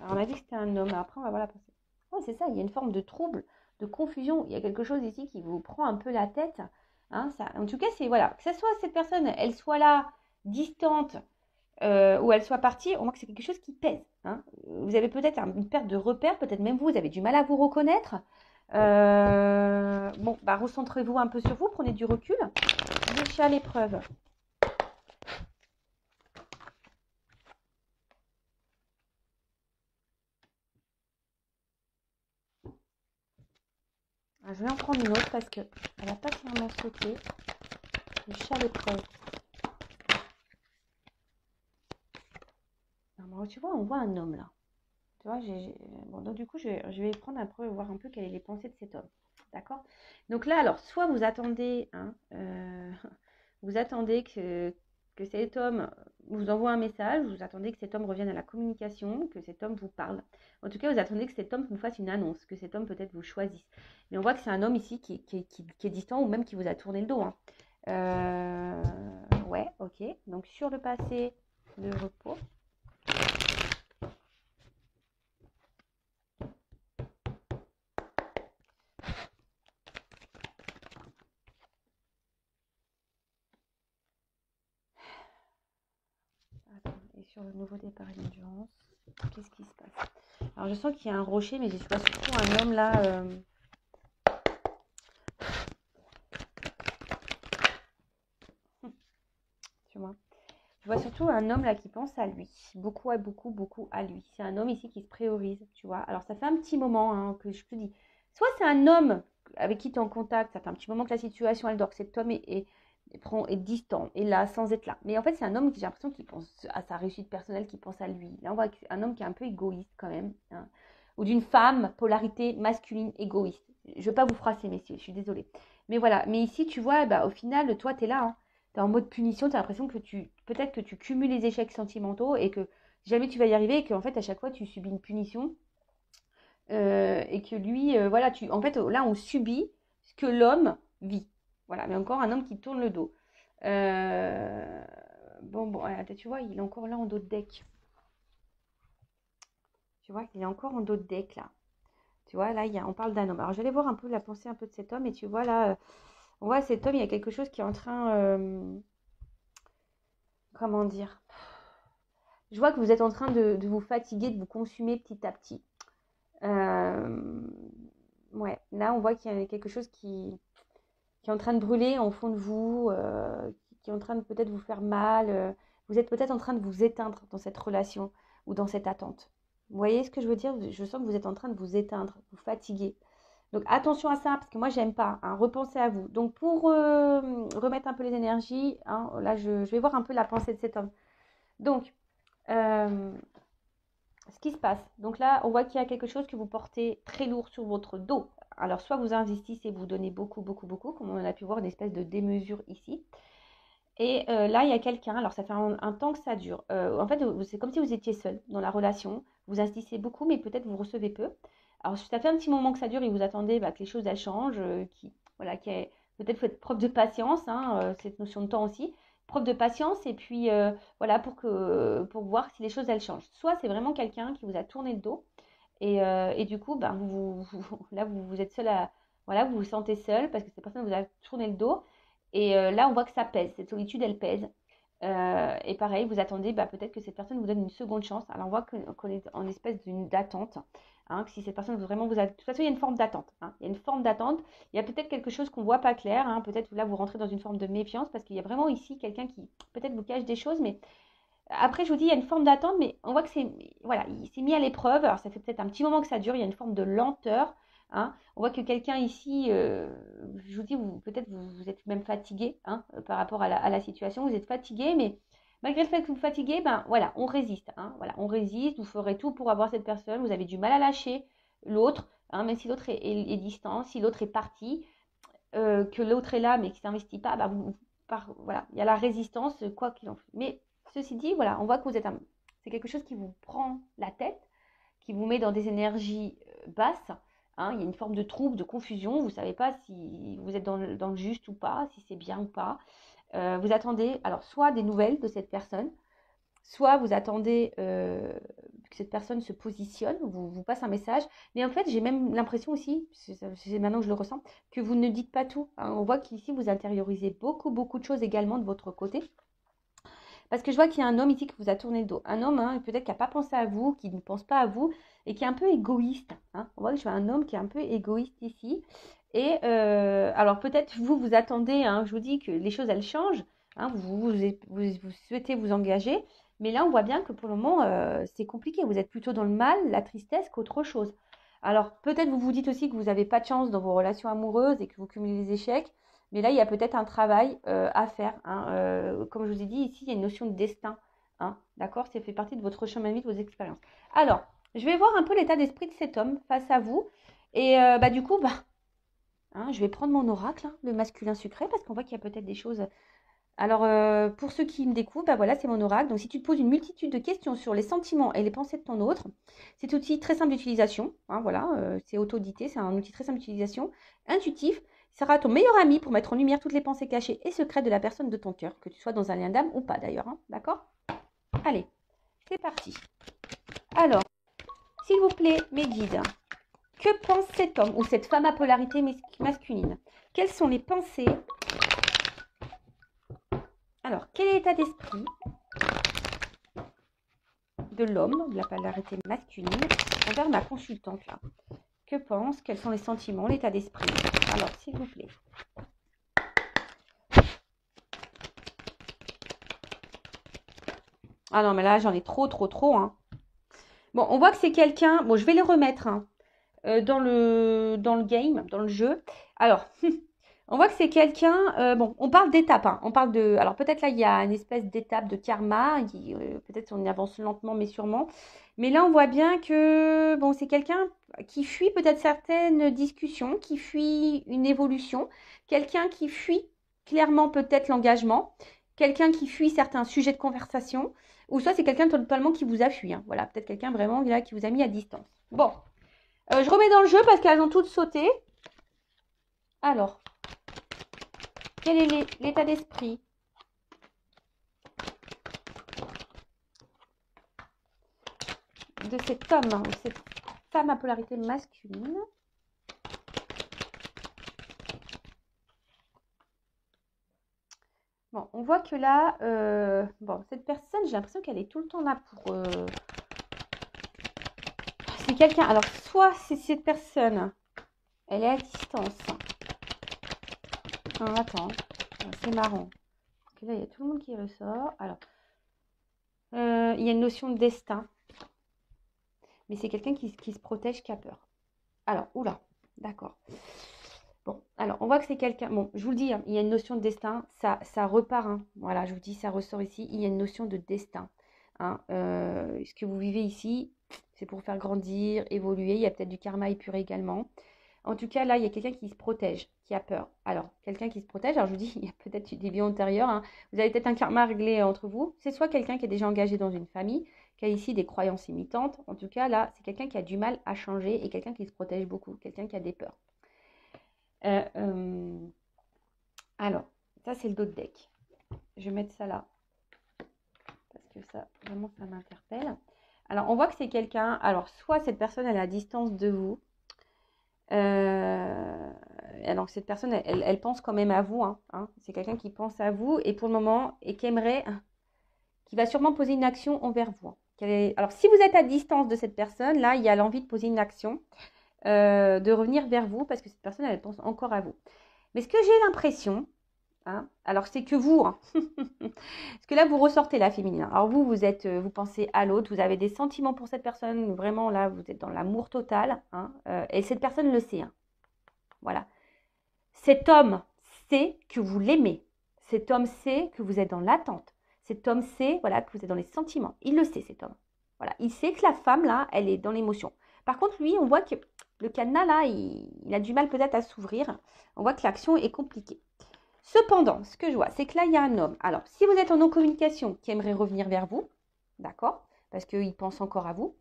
A: Alors, on a dit que c'était un homme. Après, on va voir la pensée. Oh, c'est ça, il y a une forme de trouble, de confusion. Il y a quelque chose ici qui vous prend un peu la tête. Hein, ça, en tout cas, c'est voilà, que ce soit cette personne, elle soit là, distante, ou elle soit partie, on voit que c'est quelque chose qui pèse. Hein. Vous avez peut-être une perte de repère, peut-être même vous avez du mal à vous reconnaître. Bon, bah, recentrez-vous un peu sur vous, prenez du recul. Déchez à l'épreuve. Je vais en prendre une autre parce qu'elle n'a pas clairement sauté. Déchez à l'épreuve. Tu vois, on voit un homme là. Tu vois, bon, donc du coup, je vais prendre un peu, voir un peu quelles sont les pensées de cet homme. D'accord? Donc là, alors, soit vous attendez, hein, vous attendez que cet homme vous envoie un message, vous attendez que cet homme revienne à la communication, que cet homme vous parle. En tout cas, vous attendez que cet homme vous fasse une annonce, que cet homme peut-être vous choisisse. Mais on voit que c'est un homme ici qui est distant ou même qui vous a tourné le dos. Hein. Ouais, ok. Donc sur le passé, le repos. Et sur le nouveau départ et l'endurance, qu'est-ce qui se passe? Alors je sens qu'il y a un rocher, mais je vois surtout un homme là. Tu vois. Je vois surtout un homme là qui pense à lui. Beaucoup, beaucoup, beaucoup à lui. C'est un homme ici qui se priorise, tu vois. Alors ça fait un petit moment hein, que je te dis. Soit c'est un homme avec qui tu es en contact, ça fait un petit moment que la situation elle dort, que cet homme est distant, est là, sans être là. Mais en fait, c'est un homme qui j'ai l'impression qu'il pense à sa réussite personnelle, qui pense à lui. Là, on voit un homme qui est un peu égoïste quand même. Hein. Ou d'une femme, polarité masculine, égoïste. Je ne veux pas vous froisser, messieurs, je suis désolée. Mais voilà, mais ici, tu vois, bah, au final, toi, tu es là. Hein. Tu es en mode punition, tu as l'impression que peut-être que tu cumules les échecs sentimentaux et que jamais tu vas y arriver et qu'en fait, à chaque fois, tu subis une punition. Et que lui, voilà, en fait, là, on subit ce que l'homme vit. Voilà, mais encore un homme qui tourne le dos. Euh, bon, tu vois, il est encore là en dos de deck. Tu vois, il est encore en dos de deck, là. Tu vois, là, on parle d'un homme. Alors, je vais aller voir un peu la pensée un peu de cet homme. Et tu vois, là, on voit cet homme, il y a quelque chose qui est en train... comment dire? Je vois que vous êtes en train de vous fatiguer, de vous consumer petit à petit. Ouais, là, on voit qu'il y a quelque chose qui est en train de brûler en fond de vous, qui est en train de peut-être vous faire mal. Vous êtes peut-être en train de vous éteindre dans cette relation ou dans cette attente. Vous voyez ce que je veux dire? Je sens que vous êtes en train de vous éteindre, vous fatiguer. Donc attention à ça, parce que moi, j'aime pas. Hein, repensez à vous. Donc pour remettre un peu les énergies, hein, là, je vais voir un peu la pensée de cet homme. Donc, ce qui se passe. Donc là, on voit qu'il y a quelque chose que vous portez très lourd sur votre dos. Alors, soit vous investissez, vous donnez beaucoup, beaucoup, beaucoup, comme on a pu voir, une espèce de démesure ici. Et là, il y a quelqu'un, alors ça fait un temps que ça dure. En fait, c'est comme si vous étiez seul dans la relation. Vous investissez beaucoup, mais peut-être vous recevez peu. Alors, ça fait un petit moment que ça dure et vous attendez que les choses elles changent, voilà, peut-être faut être preuve de patience, hein, cette notion de temps aussi, preuve de patience et puis voilà pour voir si les choses elles changent. Soit c'est vraiment quelqu'un qui vous a tourné le dos et du coup, ben, là vous êtes seul voilà, vous vous sentez seul parce que cette personne vous a tourné le dos et là on voit que ça pèse, cette solitude elle pèse. Et pareil, vous attendez, bah, peut-être que cette personne vous donne une seconde chance. Alors, on voit qu'on est en espèce d'attente. Hein, que si cette personne vraiment vous a... De toute façon, il y a une forme d'attente. Hein, il y a une forme d'attente. Il y a peut-être quelque chose qu'on ne voit pas clair. Hein, peut-être là, vous rentrez dans une forme de méfiance parce qu'il y a vraiment ici quelqu'un qui peut-être vous cache des choses. Mais après, je vous dis, il y a une forme d'attente, mais on voit que c'est... Voilà, il s'est mis à l'épreuve. Alors, ça fait peut-être un petit moment que ça dure. Il y a une forme de lenteur. Hein. On voit que quelqu'un ici, je vous dis, peut-être vous êtes même fatigué, hein, par rapport à la situation. Vous êtes fatigué, mais malgré le fait que vous fatiguez, ben voilà, on résiste. Hein, voilà, on résiste. Vous ferez tout pour avoir cette personne. Vous avez du mal à lâcher l'autre, hein, même si l'autre est distant, si l'autre est parti, que l'autre est là mais qui ne s'investit pas, bah, voilà, il y a la résistance, quoi qu'il en soit. Mais ceci dit, voilà, on voit que c'est quelque chose qui vous prend la tête, qui vous met dans des énergies basses. Hein, il y a une forme de trouble, de confusion. Vous ne savez pas si vous êtes dans le juste ou pas, si c'est bien ou pas. Vous attendez alors soit des nouvelles de cette personne, soit vous attendez que cette personne se positionne, vous passe un message. Mais en fait, j'ai même l'impression aussi, c'est maintenant que je le ressens, que vous ne dites pas tout. Hein. On voit qu'ici, vous intériorisez beaucoup, beaucoup de choses également de votre côté. Parce que je vois qu'il y a un homme ici qui vous a tourné le dos. Un homme, hein, peut-être qui n'a pas pensé à vous, qui ne pense pas à vous et qui est un peu égoïste. Hein. On voit que je vois un homme qui est un peu égoïste ici. Et alors peut-être vous attendez, hein, je vous dis que les choses, elles changent. Hein, vous souhaitez vous engager. Mais là, on voit bien que pour le moment, c'est compliqué. Vous êtes plutôt dans le mal, la tristesse qu'autre chose. Alors peut-être vous vous dites aussi que vous n'avez pas de chance dans vos relations amoureuses et que vous cumulez les échecs. Mais là, il y a peut-être un travail à faire. Hein. Comme je vous ai dit, ici, il y a une notion de destin. Hein. D'accord? Ça fait partie de votre chemin de vie, de vos expériences. Alors, je vais voir un peu l'état d'esprit de cet homme face à vous. Et du coup, hein, je vais prendre mon oracle, hein, le masculin sucré, parce qu'on voit qu'il y a peut-être des choses. Alors, pour ceux qui me découvrent, voilà, c'est mon oracle. Donc, si tu te poses une multitude de questions sur les sentiments et les pensées de ton autre, c'est un outil très simple d'utilisation. Hein, voilà, c'est auto-dité, c'est un outil très simple d'utilisation, intuitif. Il sera ton meilleur ami pour mettre en lumière toutes les pensées cachées et secrètes de la personne de ton cœur, que tu sois dans un lien d'âme ou pas d'ailleurs. Hein, d'accord? Allez, c'est parti. Alors, s'il vous plaît, mes guides, que pense cet homme ou cette femme à polarité masculine? Quelles sont les pensées? Alors, quel est l'état d'esprit de l'homme, de la polarité masculine, envers ma consultante là? Que pense? Quels sont les sentiments, l'état d'esprit? Alors, s'il vous plaît. Ah non, mais là, j'en ai trop. Hein. Bon, on voit que c'est quelqu'un... Bon, je vais les remettre hein, dans le game, dans le jeu. Alors, on voit que c'est quelqu'un... bon, on parle d'étape. Hein. On parle de... Alors, peut-être là, il y a une espèce d'étape de karma. Peut-être on y avance lentement, mais sûrement. Mais là, on voit bien que... Bon, c'est quelqu'un qui fuit peut-être certaines discussions, qui fuit une évolution. Quelqu'un qui fuit clairement peut-être l'engagement. Quelqu'un qui fuit certains sujets de conversation. Ou soit c'est quelqu'un totalement qui vous a fui. Hein. Voilà, peut-être quelqu'un vraiment là, qui vous a mis à distance. Bon, je remets dans le jeu parce qu'elles ont toutes sauté. Alors, quel est l'état d'esprit de cet homme ou cette femme à polarité masculine? Bon, on voit que là, bon, cette personne, j'ai l'impression qu'elle est tout le temps là pour... C'est quelqu'un... Alors, soit c'est cette personne, elle est à distance. Ah, attends, c'est marrant. Parce que là, il y a tout le monde qui ressort. Alors, il y a une notion de destin. Mais c'est quelqu'un qui se protège, qui a peur. Alors, oula, d'accord. Bon, alors, on voit que c'est quelqu'un... Bon, je vous le dis, hein, il y a une notion de destin. Ça repart. Hein. Voilà, je vous dis, ça ressort ici. Il y a une notion de destin. Hein. Ce que vous vivez ici, c'est pour faire grandir, évoluer. Il y a peut-être du karma épuré également. En tout cas, là, il y a quelqu'un qui se protège, qui a peur. Alors, quelqu'un qui se protège, alors je vous dis, il y a peut-être des vies antérieures. Hein. Vous avez peut-être un karma réglé entre vous. C'est soit quelqu'un qui est déjà engagé dans une famille, qui a ici des croyances imitantes. En tout cas, là, c'est quelqu'un qui a du mal à changer et quelqu'un qui se protège beaucoup, quelqu'un qui a des peurs. Alors, ça, c'est le dos de deck. Je vais mettre ça là. Parce que ça, vraiment, ça m'interpelle. Alors, on voit que c'est quelqu'un... Alors, soit cette personne, elle est à distance de vous. alors cette personne, elle pense quand même à vous. Hein. C'est quelqu'un qui pense à vous et pour le moment, et qui aimerait, qui va sûrement poser une action envers vous. Alors, si vous êtes à distance de cette personne, là, il y a l'envie de poser une action, de revenir vers vous parce que cette personne, elle pense encore à vous. Mais ce que j'ai l'impression, hein, alors c'est que vous, hein, parce que là, vous ressortez la féminine. Alors vous pensez à l'autre, vous avez des sentiments pour cette personne, vraiment là, vous êtes dans l'amour total, hein, et cette personne le sait. Hein. Voilà. Cet homme sait que vous l'aimez. Cet homme sait que vous êtes dans l'attente. Cet homme sait, voilà, que vous êtes dans les sentiments. Il le sait, cet homme. Voilà. Il sait que la femme, là, elle est dans l'émotion. Par contre, lui, on voit que le cadenas, là, il a du mal peut-être à s'ouvrir. On voit que l'action est compliquée. Cependant, ce que je vois, c'est que là, il y a un homme. Alors, si vous êtes en non-communication, qui aimerait revenir vers vous, d'accord, parce qu'il pense encore à vous.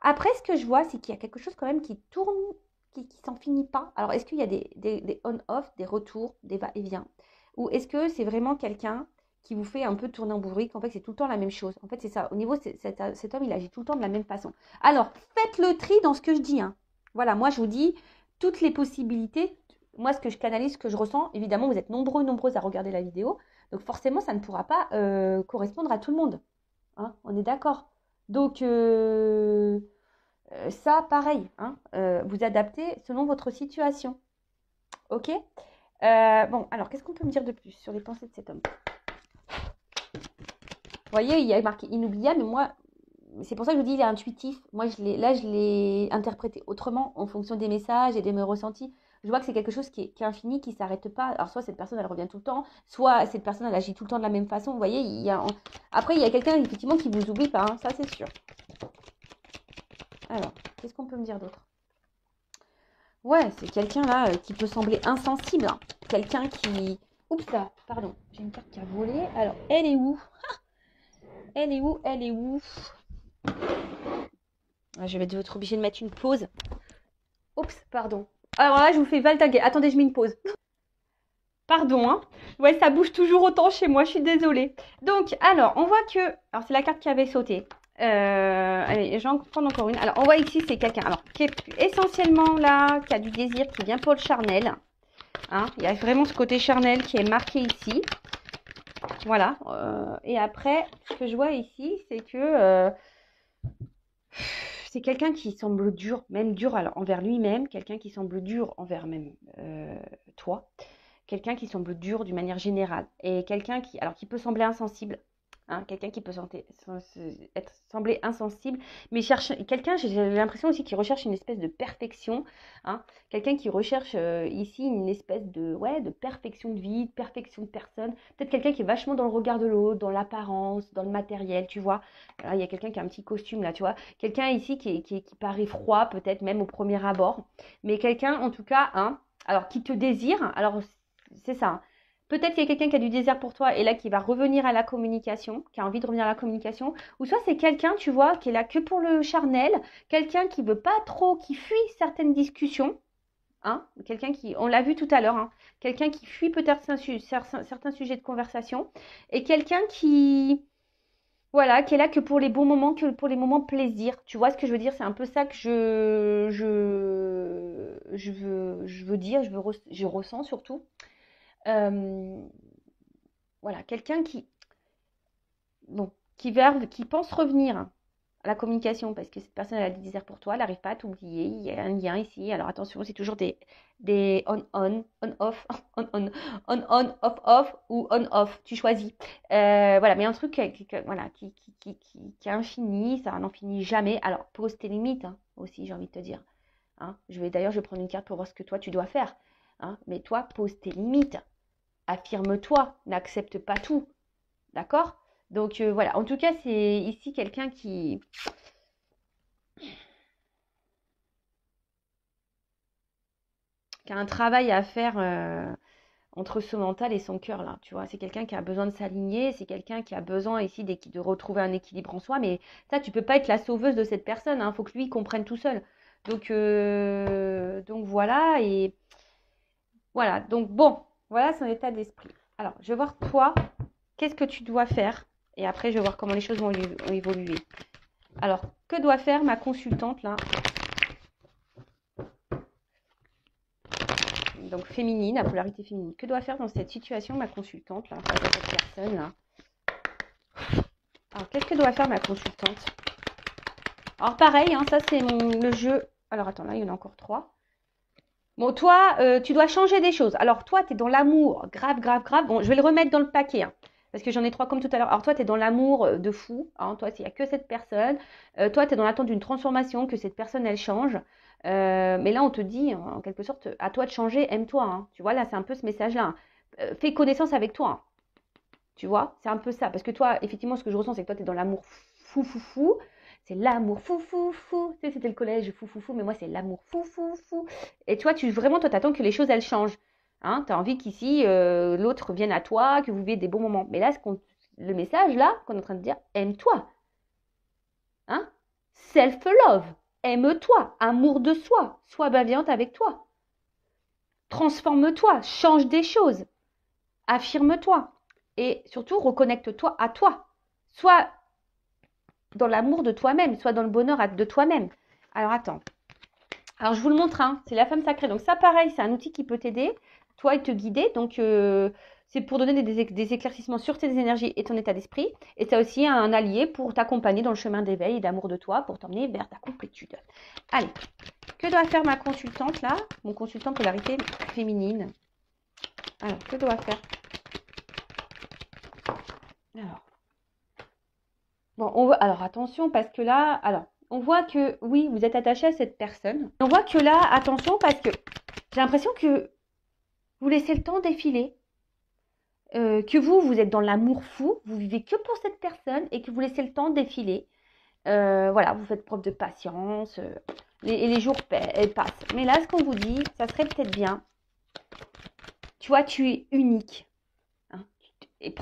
A: Après, ce que je vois, c'est qu'il y a quelque chose quand même qui tourne, qui s'en finit pas. Alors, est-ce qu'il y a des on-off, des retours, des va-et-vient? Ou est-ce que c'est vraiment quelqu'un qui vous fait un peu tourner en bourrique? En fait, c'est tout le temps la même chose. En fait, c'est ça. Au niveau, cet homme, il agit tout le temps de la même façon. Alors, faites le tri dans ce que je dis. Hein. Voilà, moi, je vous dis toutes les possibilités. Moi, ce que je canalise, ce que je ressens, évidemment, vous êtes nombreuses à regarder la vidéo. Donc, forcément, ça ne pourra pas correspondre à tout le monde. Hein, on est d'accord. Donc, ça, pareil. Hein, vous adaptez selon votre situation. Ok. Bon, alors, qu'est-ce qu'on peut me dire de plus sur les pensées de cet homme? Vous voyez, il y a marqué inoubliable, mais moi, c'est pour ça que je vous dis, il est intuitif. Moi, je l'ai interprété autrement en fonction des messages et de mes ressentis. Je vois que c'est quelque chose qui est infini, qui ne s'arrête pas. Alors, soit cette personne, elle revient tout le temps, soit cette personne, elle agit tout le temps de la même façon. Vous voyez, après, il y a quelqu'un, effectivement, qui ne vous oublie pas. Hein, ça, c'est sûr. Alors, qu'est-ce qu'on peut me dire d'autre? Ouais, c'est quelqu'un, là, qui peut sembler insensible. Hein. Quelqu'un qui... Oups, là, pardon. J'ai une carte qui a volé. Alors, elle est où? Elle est où? Elle est où? Je vais être obligée de mettre une pause. Oups, pardon. Alors là, je vous fais valtaguer. Attendez, je mets une pause. Pardon, hein. Ouais, ça bouge toujours autant chez moi, je suis désolée. Donc, alors, on voit que... Alors, c'est la carte qui avait sauté. Allez, je vais en prendre encore une. Alors, on voit ici, c'est quelqu'un alors qui est essentiellement là, qui a du désir, qui vient pour le charnel. Hein, il y a vraiment ce côté charnel qui est marqué ici. Voilà. Et après, ce que je vois ici, c'est que... c'est quelqu'un qui semble dur, même dur envers lui-même, quelqu'un qui semble dur envers même toi, quelqu'un qui semble dur d'une manière générale, et quelqu'un qui peut sembler insensible, hein, quelqu'un qui peut sembler insensible, mais quelqu'un, j'ai l'impression aussi qu'il recherche une espèce de perfection, hein, quelqu'un qui recherche ici une espèce de perfection de vie, de perfection de personne, peut-être quelqu'un qui est vachement dans le regard de l'autre, dans l'apparence, dans le matériel, tu vois. Là, il y a quelqu'un qui a un petit costume là, tu vois, quelqu'un ici qui paraît froid, peut-être même au premier abord, mais quelqu'un en tout cas, hein, alors qui te désire, alors c'est ça, hein. Peut-être qu'il y a quelqu'un qui a du désir pour toi et là qui va revenir à la communication, qui a envie de revenir à la communication. Ou soit c'est quelqu'un, tu vois, qui est là que pour le charnel, quelqu'un qui veut pas trop, qui fuit certaines discussions. Hein, quelqu'un qui, on l'a vu tout à l'heure, hein, quelqu'un qui fuit peut-être certains sujets de conversation. Et quelqu'un qui, voilà, qui est là que pour les bons moments, que pour les moments plaisir. Tu vois ce que je veux dire? C'est un peu ça que je veux dire, je ressens surtout. Euh, voilà, quelqu'un bon, qui pense revenir à la communication parce que cette personne elle a des désirs pour toi, elle n'arrive pas à t'oublier, il y a un lien ici. Alors attention, c'est toujours des on-off, on-off ou on-off, tu choisis. Voilà, mais un truc voilà, qui est infini, ça n'en finit jamais. Alors pose tes limites hein, aussi, j'ai envie de te dire. Hein. D'ailleurs, je vais prendre une carte pour voir ce que toi tu dois faire. Hein. Mais toi, pose tes limites. Affirme-toi, n'accepte pas tout. D'accord? Donc voilà, en tout cas, c'est ici quelqu'un qui a un travail à faire entre son mental et son cœur, là. Tu vois, c'est quelqu'un qui a besoin de s'aligner, c'est quelqu'un qui a besoin ici de retrouver un équilibre en soi, mais ça, tu peux pas être la sauveuse de cette personne, hein. Faut que lui il comprenne tout seul. Donc voilà, et voilà, donc bon, voilà son état d'esprit. Alors, je vais voir toi, qu'est-ce que tu dois faire? Et après, je vais voir comment les choses vont évoluer. Alors, que doit faire ma consultante là? donc féminine, la polarité féminine. Que doit faire dans cette situation ma consultante, là, face à cette personne, là? Alors, qu'est-ce que doit faire ma consultante? Alors, pareil, hein, ça, c'est le jeu. Alors, attends, là, il y en a encore 3. Bon, toi, tu dois changer des choses. Alors, toi, tu es dans l'amour, grave, grave, grave. Bon, je vais le remettre dans le paquet, hein, parce que j'en ai 3 comme tout à l'heure. Alors, toi, tu es dans l'amour de fou. Hein, toi, il n'y a que cette personne. Toi, tu es dans l'attente d'une transformation, que cette personne, elle change. Mais là, on te dit, en quelque sorte, à toi de changer, aime-toi. Hein. Tu vois, là, c'est un peu ce message-là. Hein. Fais connaissance avec toi. Hein. Tu vois, c'est un peu ça. Parce que toi, effectivement, ce que je ressens, c'est que toi, tu es dans l'amour fou, fou, fou. C'est l'amour fou, fou, fou. Tu sais, c'était le collège fou, fou, fou. Mais moi, c'est l'amour fou, fou, fou. Et toi, vraiment, toi, t'attends que les choses, elles changent. Hein, tu as envie qu'ici, l'autre vienne à toi, que vous viviez des bons moments. Mais là, le message, là, qu'on est en train de dire, aime-toi. Hein, self-love. Aime-toi. Amour de soi. Sois bienveillante avec toi. Transforme-toi. Change des choses. Affirme-toi. Et surtout, reconnecte-toi à toi. Sois dans l'amour de toi-même, sois dans le bonheur de toi-même. Alors, attends. Alors, je vous le montre, hein. C'est la femme sacrée. Donc, ça, pareil, c'est un outil qui peut t'aider, toi, et te guider. Donc, c'est pour donner des éclaircissements sur tes énergies et ton état d'esprit. Et c'est aussi un allié pour t'accompagner dans le chemin d'éveil et d'amour de toi, pour t'emmener vers ta complétude. Allez, que doit faire ma consultante, là? Mon consultant polarité féminine. Alors, que doit faire? Alors. Bon, alors attention parce que là, alors, on voit que oui, vous êtes attaché à cette personne. On voit que là, attention parce que j'ai l'impression que vous laissez le temps défiler, que vous êtes dans l'amour fou, vous vivez que pour cette personne et que vous laissez le temps défiler. Voilà, vous faites preuve de patience et les jours passent. Mais là, ce qu'on vous dit, ça serait peut-être bien. Tu vois, tu es unique. Hein, et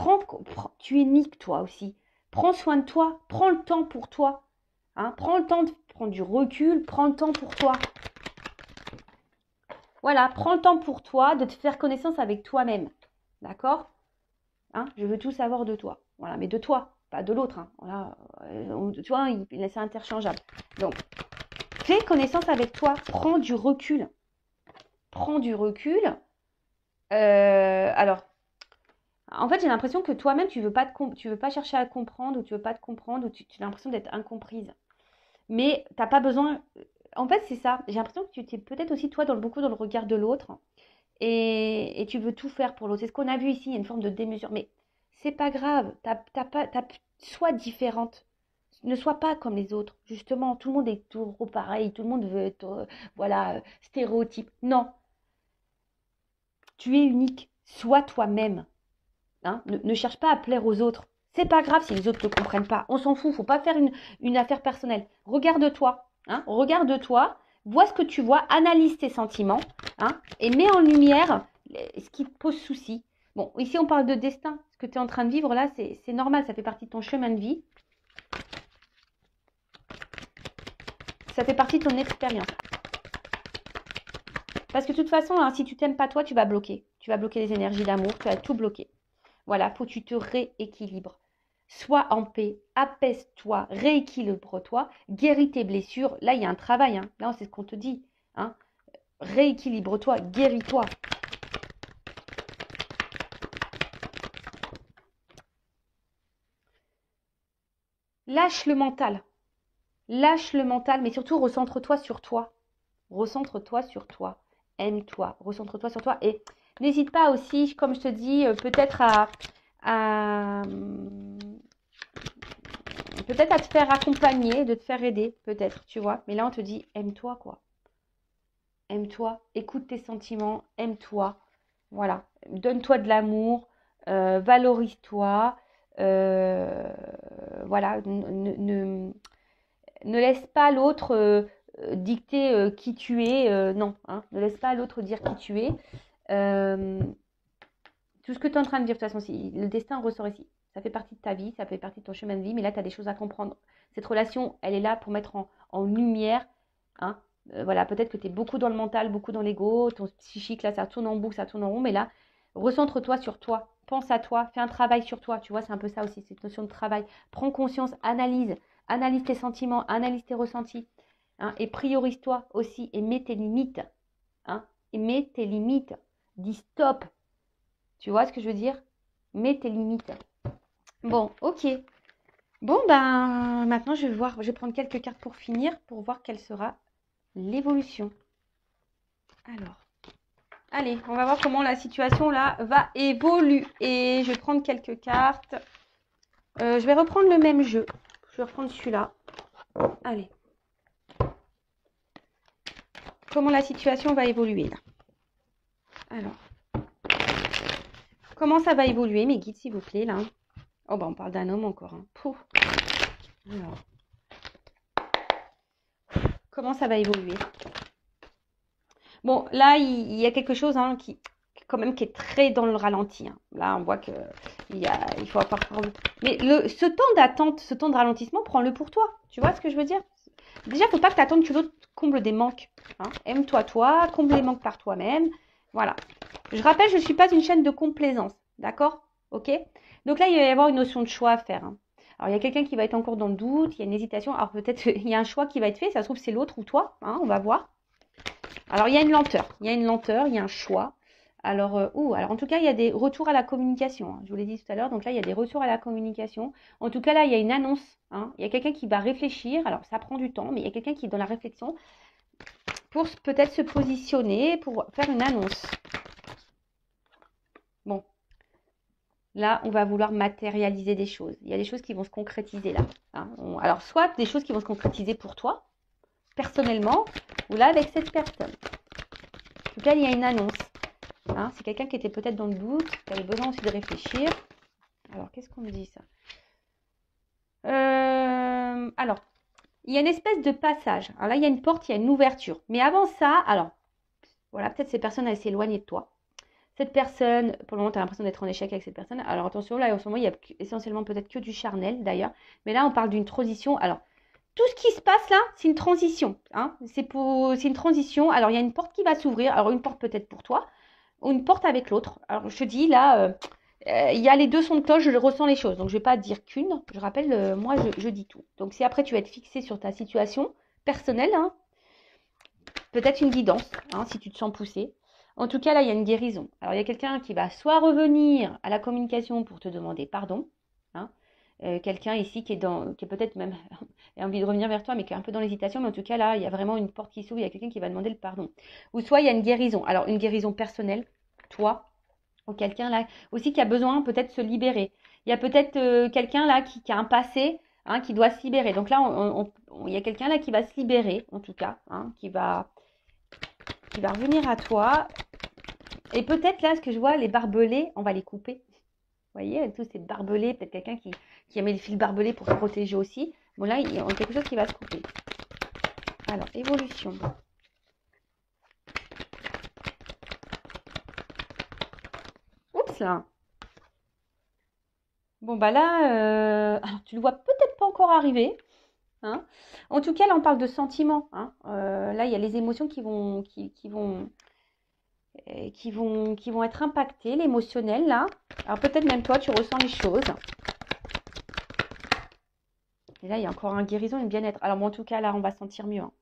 A: tu es unique toi aussi. Prends soin de toi, prends le temps pour toi. Hein, prends le temps de prendre du recul, prends le temps pour toi. Voilà, prends le temps pour toi de te faire connaissance avec toi-même. D'accord? Hein, je veux tout savoir de toi. Voilà, mais de toi, pas de l'autre. Hein. Voilà, tu vois, c'est interchangeable. Donc, fais connaissance avec toi, prends du recul. Prends du recul. Alors, en fait, j'ai l'impression que toi-même, tu veux pas chercher à comprendre, ou tu veux pas te comprendre, ou tu as l'impression d'être incomprise. Mais tu n'as pas besoin. En fait, c'est ça. J'ai l'impression que tu es peut-être aussi, toi, beaucoup dans le regard de l'autre. Et tu veux tout faire pour l'autre. C'est ce qu'on a vu ici. Il y a une forme de démesure. Mais c'est pas grave. Sois différente. Ne sois pas comme les autres. Justement, tout le monde est trop pareil. Tout le monde veut être, voilà, stéréotype. Non. Tu es unique. Sois toi-même. Hein, ne cherche pas à plaire aux autres. C'est pas grave si les autres ne te comprennent pas. On s'en fout. Faut pas faire une affaire personnelle. Regarde-toi. Hein, regarde-toi. Vois ce que tu vois. Analyse tes sentiments. Hein, et mets en lumière ce qui te pose souci. Bon, ici, on parle de destin. Ce que tu es en train de vivre là, c'est normal. Ça fait partie de ton chemin de vie. Ça fait partie de ton expérience. Parce que de toute façon, hein, si tu t'aimes pas toi, tu vas bloquer. Tu vas bloquer les énergies d'amour. Tu vas tout bloquer. Voilà, faut que tu te rééquilibres. Sois en paix, apaise-toi, rééquilibre-toi, guéris tes blessures. Là, il y a un travail. Hein. Là, c'est ce qu'on te dit. Hein. Rééquilibre-toi, guéris-toi. Lâche le mental. Lâche le mental, mais surtout recentre-toi sur toi. Recentre-toi sur toi. Aime-toi. Recentre-toi sur toi. Et n'hésite pas aussi, comme je te dis, peut-être peut-être à te faire accompagner, de te faire aider, peut-être, tu vois. Mais là, on te dit, aime-toi, quoi. Aime-toi, écoute tes sentiments, aime-toi. Voilà, donne-toi de l'amour, valorise-toi. Voilà, ne laisse pas l'autre dicter qui tu es. Non, hein, ne laisse pas l'autre dire qui tu es. Tout ce que tu es en train de dire, de toute façon, le destin ressort ici. Ça fait partie de ta vie, ça fait partie de ton chemin de vie, mais là, tu as des choses à comprendre. Cette relation, elle est là pour mettre en lumière. Hein, voilà, peut-être que tu es beaucoup dans le mental, beaucoup dans l'ego, ton psychique, là, ça tourne en boucle, ça tourne en rond, mais là, recentre-toi sur toi, pense à toi, fais un travail sur toi. Tu vois, c'est un peu ça aussi, cette notion de travail. Prends conscience, analyse tes sentiments, analyse tes ressentis. Hein, et priorise-toi aussi et mets tes limites. Hein, et mets tes limites. Dis stop. Tu vois ce que je veux dire? Mets tes limites. Bon, ok. Bon, ben, maintenant, je vais prendre quelques cartes pour finir, pour voir quelle sera l'évolution. Alors, allez, on va voir comment la situation, là, va évoluer. Et je vais prendre quelques cartes. Je vais reprendre le même jeu. Je vais reprendre celui-là. Allez. Comment la situation va évoluer, là? Alors, comment ça va évoluer, mes guides, s'il vous plaît, là? Oh, ben, on parle d'un homme encore. Hein. Pouf. Alors, comment ça va évoluer? Bon, là, il y a quelque chose hein, quand même, qui est très dans le ralenti. Hein. Là, on voit qu'il faut avoir... Mais ce temps d'attente, ce temps de ralentissement, prends-le pour toi. Tu vois ce que je veux dire? Déjà, il ne faut pas que tu attendes que l'autre comble des manques. Hein. Aime-toi, toi, comble les manques par toi-même. Voilà. Je rappelle, je ne suis pas une chaîne de complaisance. D'accord? Ok? Donc là, il va y avoir une notion de choix à faire. Hein. Alors, il y a quelqu'un qui va être encore dans le doute, il y a une hésitation. Alors, peut-être il y a un choix qui va être fait. Ça se trouve, c'est l'autre ou toi. Hein, on va voir. Alors, il y a une lenteur. Il y a un choix. Alors, alors en tout cas, il y a des retours à la communication. Hein. Je vous l'ai dit tout à l'heure. Donc là, il y a des retours à la communication. En tout cas, là, il y a une annonce. Hein. Il y a quelqu'un qui va réfléchir. Alors, ça prend du temps, mais il y a quelqu'un qui est dans la réflexion pour peut-être se positionner, pour faire une annonce. Bon. Là, on va vouloir matérialiser des choses. Il y a des choses qui vont se concrétiser là. Hein. Alors, soit des choses qui vont se concrétiser pour toi, personnellement, ou là, avec cette personne. En tout cas, il y a une annonce. Hein, c'est quelqu'un qui était peut-être dans le doute, qui avait besoin aussi de réfléchir. Alors, qu'est-ce qu'on me dit ça? Alors, il y a une espèce de passage. Alors là, il y a une porte, il y a une ouverture. Mais avant ça, alors, voilà, peut-être ces personnes, elles s'éloignaient de toi. Cette personne, pour le moment, tu as l'impression d'être en échec avec cette personne. Alors, attention, là, en ce moment, il y a essentiellement peut-être que du charnel, d'ailleurs. Mais là, on parle d'une transition. Alors, tout ce qui se passe là, c'est une transition. Hein, c'est une transition. Alors, il y a une porte qui va s'ouvrir. Alors, une porte peut-être pour toi, ou une porte avec l'autre. Alors, je te dis, là, il y a les deux sons de cloche, je ressens les choses. Donc, je ne vais pas dire qu'une. Je rappelle, moi, je dis tout. Donc, si après, tu vas être fixé sur ta situation personnelle, hein, peut-être une guidance, hein, si tu te sens poussé. En tout cas, là, il y a une guérison. Alors, il y a quelqu'un qui va soit revenir à la communication pour te demander pardon. Hein, quelqu'un ici qui est peut-être même a envie de revenir vers toi, mais qui est un peu dans l'hésitation. Mais en tout cas, là, il y a vraiment une porte qui s'ouvre. Il y a quelqu'un qui va demander le pardon. Ou soit, il y a une guérison. Alors, une guérison personnelle, toi, ou quelqu'un là aussi qui a besoin peut-être de se libérer. Il y a peut-être quelqu'un là qui a un passé, hein, qui doit se libérer. Donc là, il y a quelqu'un là qui va se libérer, en tout cas, hein, qui va revenir à toi. Et peut-être là, ce que je vois, les barbelés, on va les couper. Vous voyez, tous ces barbelés, peut-être quelqu'un qui a mis le fil barbelé pour se protéger aussi. Bon là, il y a quelque chose qui va se couper. Alors, évolution. Oups là. Bon bah là, alors, tu le vois peut-être pas encore arriver. Hein. En tout cas, là, on parle de sentiments. Hein. Là, il y a les émotions qui vont être impactées, l'émotionnel, là. Alors, peut-être même toi, tu ressens les choses. Et là, il y a encore un guérison et un bien-être. Alors, bon, en tout cas, là, on va se sentir mieux. Hein.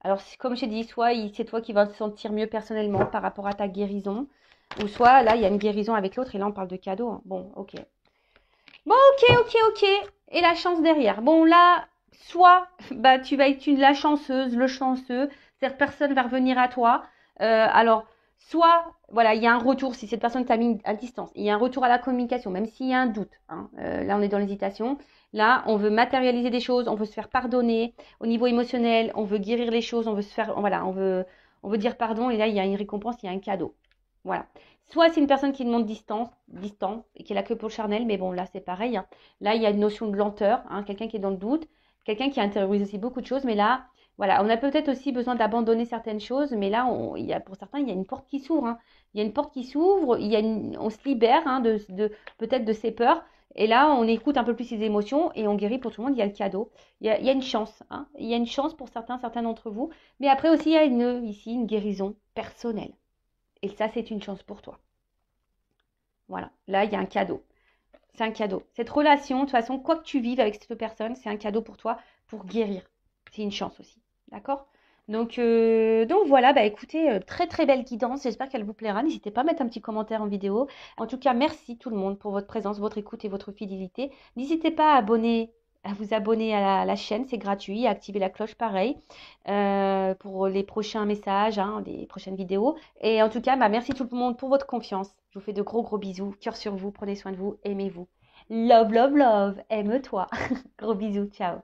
A: Alors, comme j'ai dit, soit c'est toi qui vas te sentir mieux personnellement par rapport à ta guérison, ou soit, là, il y a une guérison avec l'autre, et là, on parle de cadeau. Hein. Bon, ok. Bon, ok. Et la chance derrière. Bon, là, soit bah, tu vas être la chanceuse, le chanceux, cette personne va revenir à toi. Alors, soit, voilà, il y a un retour, si cette personne t'a mis à distance, il y a un retour à la communication, même s'il y a un doute. Hein. Là, on est dans l'hésitation. Là, on veut matérialiser des choses, on veut se faire pardonner. Au niveau émotionnel, on veut guérir les choses, on veut se faire, voilà, on veut dire pardon. Et là, il y a une récompense, il y a un cadeau. Voilà. Soit c'est une personne qui demande distant, et qui est là que pour le charnel, mais bon, là, c'est pareil. Hein. Là, il y a une notion de lenteur, hein, quelqu'un qui est dans le doute, quelqu'un qui intériorise aussi beaucoup de choses, mais là, voilà, on a peut-être aussi besoin d'abandonner certaines choses, mais là, pour certains, il y a une porte qui s'ouvre. Hein. Il y a une porte qui s'ouvre, on se libère hein, peut-être de ses peurs, et là, on écoute un peu plus ses émotions, et on guérit pour tout le monde, il y a le cadeau. Il y a une chance, hein. Il y a une chance pour certains d'entre vous, mais après aussi, il y a ici une guérison personnelle. Et ça, c'est une chance pour toi. Voilà, là, il y a un cadeau. C'est un cadeau. Cette relation, de toute façon, quoi que tu vives avec cette personne, c'est un cadeau pour toi pour guérir. C'est une chance aussi. D'accord? Donc voilà, bah écoutez, très très belle guidance, j'espère qu'elle vous plaira. N'hésitez pas à mettre un petit commentaire en vidéo. En tout cas, merci tout le monde pour votre présence, votre écoute et votre fidélité. N'hésitez pas à vous abonner à la chaîne, c'est gratuit, à activer la cloche pareil pour les prochains messages, hein, les prochaines vidéos. Et en tout cas, bah, merci tout le monde pour votre confiance. Je vous fais de gros gros bisous, cœur sur vous, prenez soin de vous, aimez-vous. Love, love, love, aime-toi. Gros bisous, ciao.